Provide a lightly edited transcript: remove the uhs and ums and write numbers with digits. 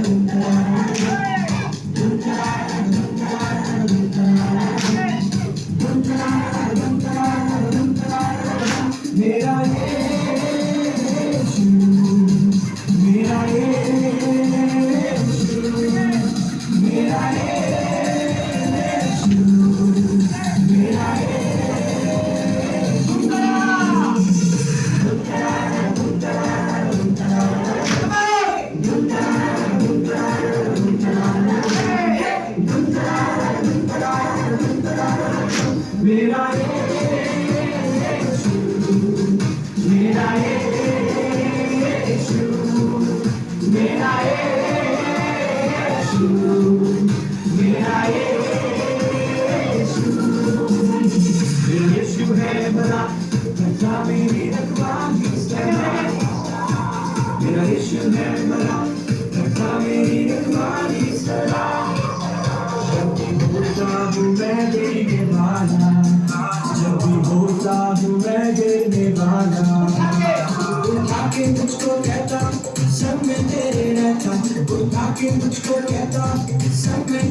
मेरा यीशु, मेरा यीशु, मेरा यीशु, मेरा मेरा यीशु, मेरा यीशु, मेरा यीशु, मेरा यीशु, मेरा यीशु है बड़ा, बचा मेरी रखवाली सदा। मेरा यीशु है बड़ा, बचा मेरी रखवाली सदा। जब भी होता हूँ मैं गिरने वाला, जब भी होता हूँ मैं गिरने वाला, उठा के मुझको कहता संग में तेरे रहता, उठा के मुझको कहता संग में